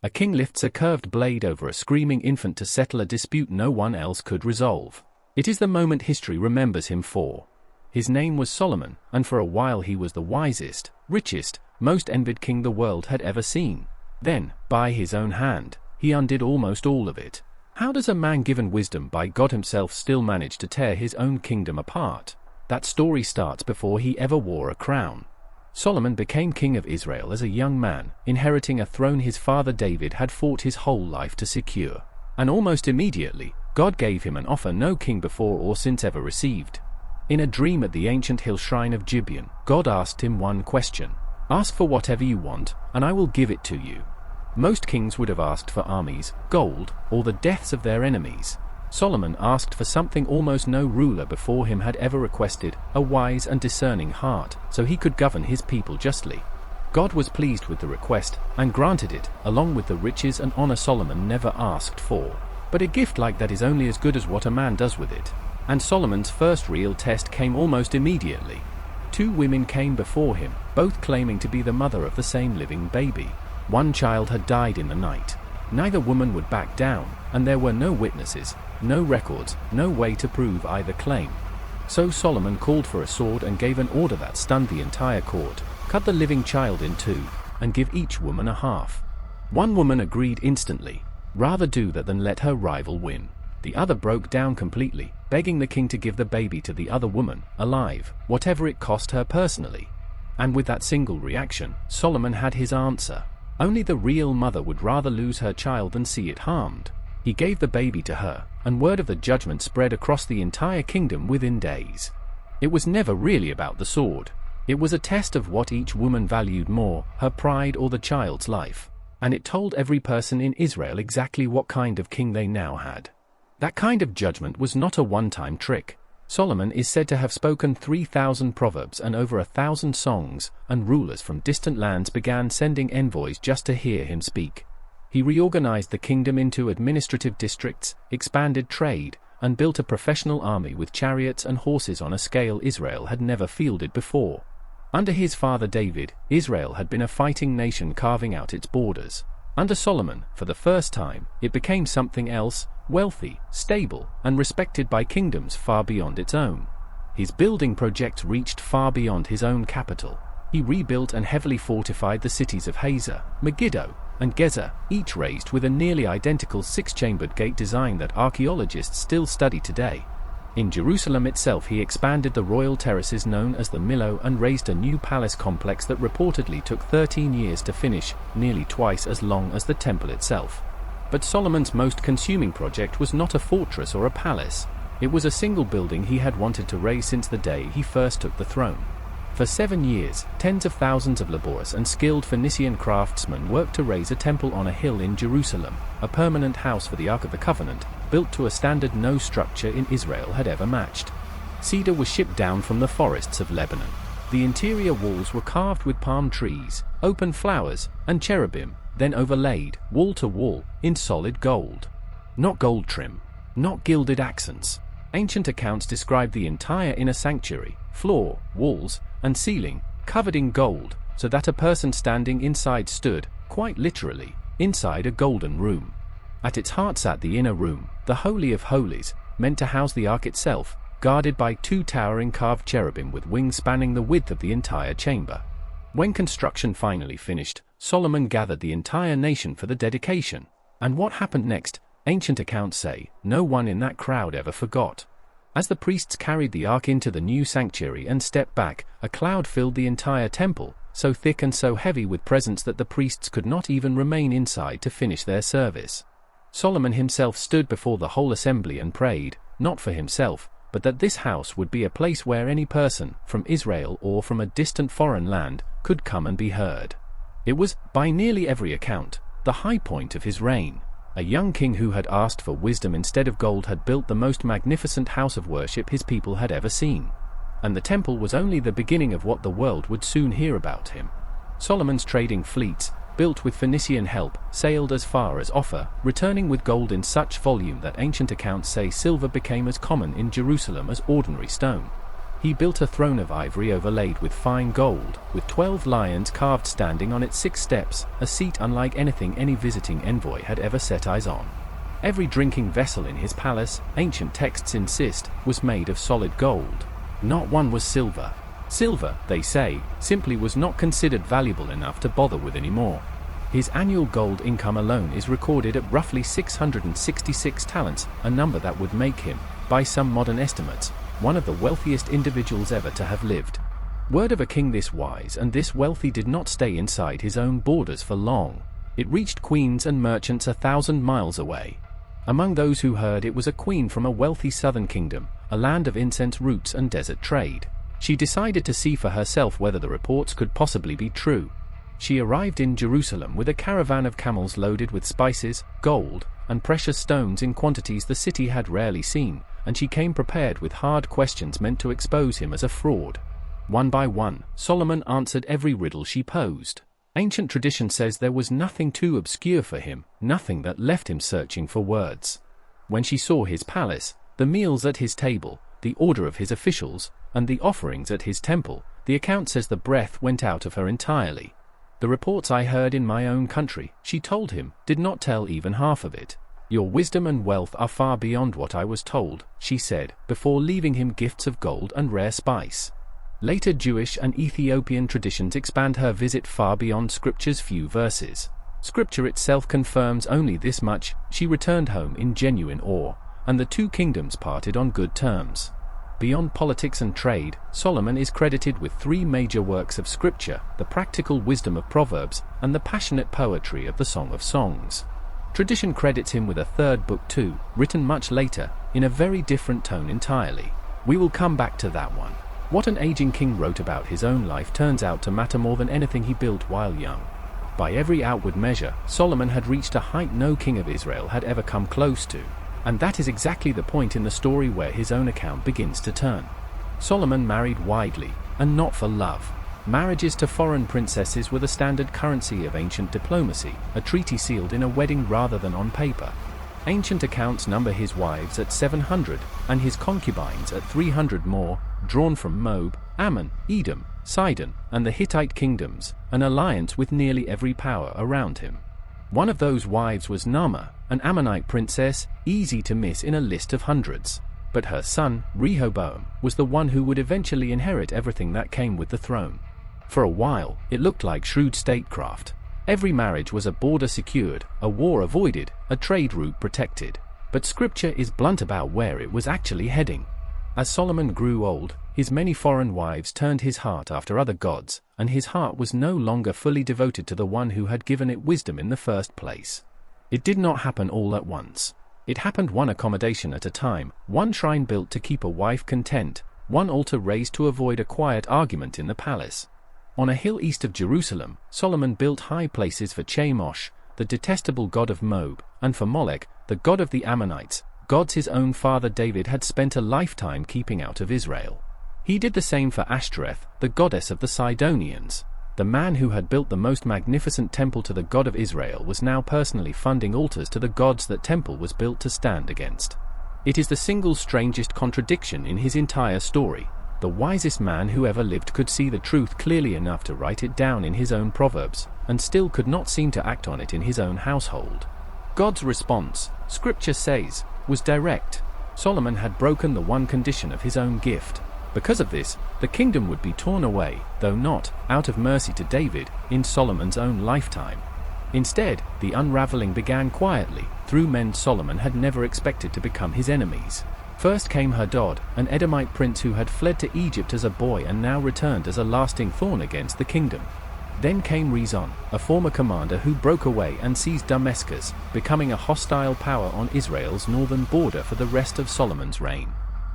A king lifts a curved blade over a screaming infant to settle a dispute no one else could resolve. It is the moment history remembers him for. His name was Solomon, and for a while he was the wisest, richest, most envied king the world had ever seen. Then, by his own hand, he undid almost all of it. How does a man given wisdom by God himself still manage to tear his own kingdom apart? That story starts before he ever wore a crown. Solomon became king of Israel as a young man, inheriting a throne his father David had fought his whole life to secure. And almost immediately, God gave him an offer no king before or since ever received. In a dream at the ancient hill shrine of Gibeon, God asked him one question. Ask for whatever you want, and I will give it to you. Most kings would have asked for armies, gold, or the deaths of their enemies. Solomon asked for something almost no ruler before him had ever requested, a wise and discerning heart, so he could govern his people justly. God was pleased with the request, and granted it, along with the riches and honor Solomon never asked for. But a gift like that is only as good as what a man does with it. And Solomon's first real test came almost immediately. 2 women came before him, both claiming to be the mother of the same living baby. One child had died in the night. Neither woman would back down, and there were no witnesses, no records, no way to prove either claim. So Solomon called for a sword and gave an order that stunned the entire court. Cut the living child in 2, and give each woman a half. One woman agreed instantly. Rather do that than let her rival win. The other broke down completely, begging the king to give the baby to the other woman, alive, whatever it cost her personally. And with that single reaction, Solomon had his answer. Only the real mother would rather lose her child than see it harmed. He gave the baby to her, and word of the judgment spread across the entire kingdom within days. It was never really about the sword. It was a test of what each woman valued more, her pride or the child's life. And it told every person in Israel exactly what kind of king they now had. That kind of judgment was not a one-time trick. Solomon is said to have spoken 3,000 proverbs and over 1,000 songs, and rulers from distant lands began sending envoys just to hear him speak. He reorganized the kingdom into administrative districts, expanded trade, and built a professional army with chariots and horses on a scale Israel had never fielded before. Under his father David, Israel had been a fighting nation carving out its borders. Under Solomon, for the first time, it became something else, wealthy, stable, and respected by kingdoms far beyond its own. His building projects reached far beyond his own capital. He rebuilt and heavily fortified the cities of Hazor, Megiddo, and Gezer, each raised with a nearly identical 6-chambered gate design that archaeologists still study today. In Jerusalem itself he expanded the royal terraces known as the Millo and raised a new palace complex that reportedly took 13 years to finish, nearly twice as long as the temple itself. But Solomon's most consuming project was not a fortress or a palace. It was a single building he had wanted to raise since the day he first took the throne. For 7 years, tens of thousands of laborious and skilled Phoenician craftsmen worked to raise a temple on a hill in Jerusalem, a permanent house for the Ark of the Covenant, built to a standard no structure in Israel had ever matched. Cedar was shipped down from the forests of Lebanon. The interior walls were carved with palm trees, open flowers, and cherubim, then overlaid, wall to wall, in solid gold. Not gold trim. Not gilded accents. Ancient accounts describe the entire inner sanctuary, floor, walls, and ceiling, covered in gold, so that a person standing inside stood, quite literally, inside a golden room. At its heart sat the inner room, the Holy of Holies, meant to house the ark itself, guarded by 2 towering carved cherubim with wings spanning the width of the entire chamber. When construction finally finished, Solomon gathered the entire nation for the dedication. And what happened next, ancient accounts say, no one in that crowd ever forgot. As the priests carried the ark into the new sanctuary and stepped back, a cloud filled the entire temple, so thick and so heavy with presence that the priests could not even remain inside to finish their service. Solomon himself stood before the whole assembly and prayed, not for himself, but that this house would be a place where any person, from Israel or from a distant foreign land, could come and be heard. It was, by nearly every account, the high point of his reign. A young king who had asked for wisdom instead of gold had built the most magnificent house of worship his people had ever seen. And the temple was only the beginning of what the world would soon hear about him. Solomon's trading fleets, built with Phoenician help, sailed as far as Ophir, returning with gold in such volume that ancient accounts say silver became as common in Jerusalem as ordinary stone. He built a throne of ivory overlaid with fine gold, with 12 lions carved standing on its 6 steps, a seat unlike anything any visiting envoy had ever set eyes on. Every drinking vessel in his palace, ancient texts insist, was made of solid gold. Not one was silver. Silver, they say, simply was not considered valuable enough to bother with anymore. His annual gold income alone is recorded at roughly 666 talents, a number that would make him, by some modern estimates, one of the wealthiest individuals ever to have lived. Word of a king this wise and this wealthy did not stay inside his own borders for long. It reached queens and merchants 1,000 miles away. Among those who heard it was a queen from a wealthy southern kingdom, a land of incense roots and desert trade. She decided to see for herself whether the reports could possibly be true. She arrived in Jerusalem with a caravan of camels loaded with spices, gold, and precious stones in quantities the city had rarely seen, and she came prepared with hard questions meant to expose him as a fraud. One by one, Solomon answered every riddle she posed. Ancient tradition says there was nothing too obscure for him, nothing that left him searching for words. When she saw his palace, the meals at his table, the order of his officials, and the offerings at his temple, the account says the breath went out of her entirely. The reports I heard in my own country, she told him, did not tell even half of it. Your wisdom and wealth are far beyond what I was told, she said, before leaving him gifts of gold and rare spice. Later Jewish and Ethiopian traditions expand her visit far beyond Scripture's few verses. Scripture itself confirms only this much: she returned home in genuine awe, and the two kingdoms parted on good terms. Beyond politics and trade, Solomon is credited with 3 major works of Scripture: the practical wisdom of Proverbs, and the passionate poetry of the Song of Songs. Tradition credits him with a 3rd book too, written much later, in a very different tone entirely. We will come back to that one. What an aging king wrote about his own life turns out to matter more than anything he built while young. By every outward measure, Solomon had reached a height no king of Israel had ever come close to. And that is exactly the point in the story where his own account begins to turn. Solomon married widely, and not for love. Marriages to foreign princesses were the standard currency of ancient diplomacy, a treaty sealed in a wedding rather than on paper. Ancient accounts number his wives at 700, and his concubines at 300 more, drawn from Moab, Ammon, Edom, Sidon, and the Hittite kingdoms, an alliance with nearly every power around him. One of those wives was Naamah, an Ammonite princess, easy to miss in a list of hundreds. But her son, Rehoboam, was the one who would eventually inherit everything that came with the throne. For a while, it looked like shrewd statecraft. Every marriage was a border secured, a war avoided, a trade route protected. But Scripture is blunt about where it was actually heading. As Solomon grew old, his many foreign wives turned his heart after other gods, and his heart was no longer fully devoted to the one who had given it wisdom in the first place. It did not happen all at once. It happened one accommodation at a time, one shrine built to keep a wife content, one altar raised to avoid a quiet argument in the palace. On a hill east of Jerusalem, Solomon built high places for Chemosh, the detestable god of Moab, and for Molech, the god of the Ammonites, gods his own father David had spent a lifetime keeping out of Israel. He did the same for Ashtoreth, the goddess of the Sidonians. The man who had built the most magnificent temple to the God of Israel was now personally funding altars to the gods that temple was built to stand against. It is the single strangest contradiction in his entire story. The wisest man who ever lived could see the truth clearly enough to write it down in his own proverbs, and still could not seem to act on it in his own household. God's response, Scripture says, was direct. Solomon had broken the one condition of his own gift. Because of this, the kingdom would be torn away, though not, out of mercy to David, in Solomon's own lifetime. Instead, the unraveling began quietly, through men Solomon had never expected to become his enemies. First came Hadad, an Edomite prince who had fled to Egypt as a boy and now returned as a lasting thorn against the kingdom. Then came Rezon, a former commander who broke away and seized Damascus, becoming a hostile power on Israel's northern border for the rest of Solomon's reign.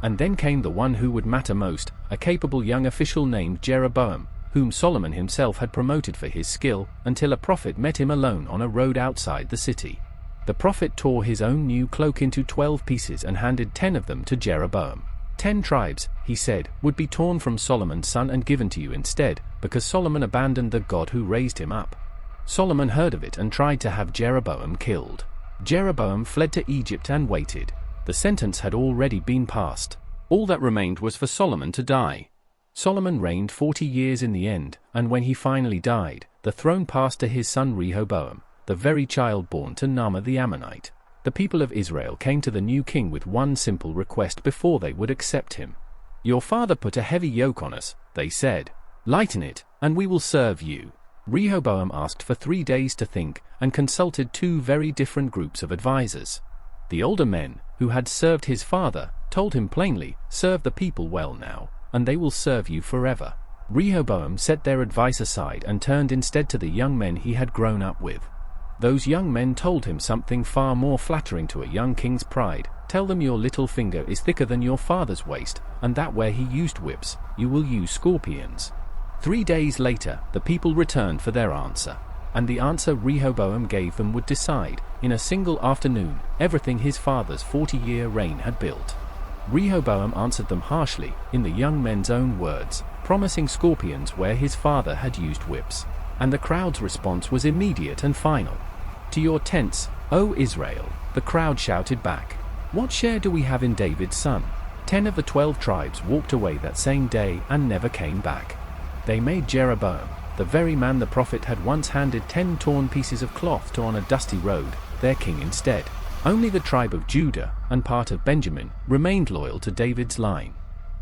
And then came the one who would matter most, a capable young official named Jeroboam, whom Solomon himself had promoted for his skill, until a prophet met him alone on a road outside the city. The prophet tore his own new cloak into 12 pieces and handed 10 of them to Jeroboam. 10 tribes, he said, would be torn from Solomon's son and given to you instead, because Solomon abandoned the God who raised him up. Solomon heard of it and tried to have Jeroboam killed. Jeroboam fled to Egypt and waited. The sentence had already been passed. All that remained was for Solomon to die. Solomon reigned 40 years in the end, and when he finally died, the throne passed to his son Rehoboam, the very child born to Naamah the Ammonite. The people of Israel came to the new king with one simple request before they would accept him. "Your father put a heavy yoke on us," they said. "Lighten it, and we will serve you." Rehoboam asked for 3 days to think and consulted 2 very different groups of advisors. The older men, who had served his father, told him plainly, "Serve the people well now, and they will serve you forever." Rehoboam set their advice aside and turned instead to the young men he had grown up with. Those young men told him something far more flattering to a young king's pride. "Tell them your little finger is thicker than your father's waist, and that where he used whips, you will use scorpions." 3 days later, the people returned for their answer, and the answer Rehoboam gave them would decide, in a single afternoon, everything his father's 40-year reign had built. Rehoboam answered them harshly, in the young men's own words, promising scorpions where his father had used whips, and the crowd's response was immediate and final. "To your tents, O Israel," the crowd shouted back. "What share do we have in David's son?" 10 of the 12 tribes walked away that same day and never came back. They made Jeroboam, the very man the prophet had once handed 10 torn pieces of cloth to on a dusty road, their king instead. Only the tribe of Judah, and part of Benjamin, remained loyal to David's line.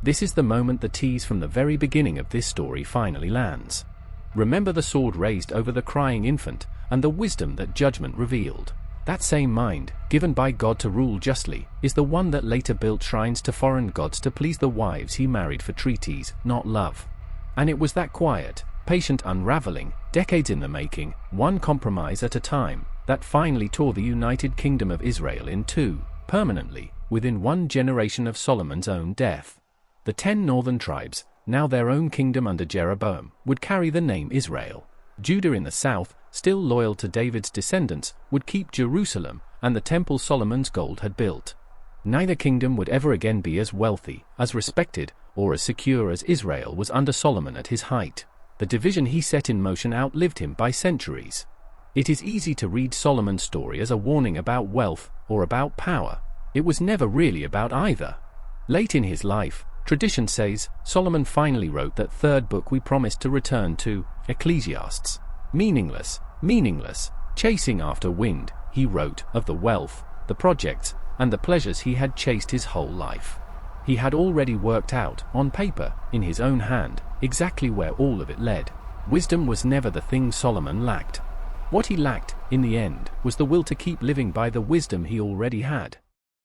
This is the moment the tease from the very beginning of this story finally lands. Remember the sword raised over the crying infant, and the wisdom that judgment revealed. That same mind, given by God to rule justly, is the one that later built shrines to foreign gods to please the wives he married for treaties, not love. And it was that quiet, patient unraveling, decades in the making, one compromise at a time, that finally tore the United Kingdom of Israel in two, permanently, within 1 generation of Solomon's own death. The 10 northern tribes, now their own kingdom under Jeroboam, would carry the name Israel. Judah in the south, still loyal to David's descendants, would keep Jerusalem and the temple Solomon's gold had built. Neither kingdom would ever again be as wealthy, as respected, or as secure as Israel was under Solomon at his height. The division he set in motion outlived him by centuries. It is easy to read Solomon's story as a warning about wealth or about power. It was never really about either. Late in his life, tradition says, Solomon finally wrote that 3rd book we promised to return to, Ecclesiastes. Meaningless, chasing after wind, he wrote, of the wealth, the projects, and the pleasures he had chased his whole life. He had already worked out, on paper, in his own hand, exactly where all of it led. Wisdom was never the thing Solomon lacked. What he lacked, in the end, was the will to keep living by the wisdom he already had.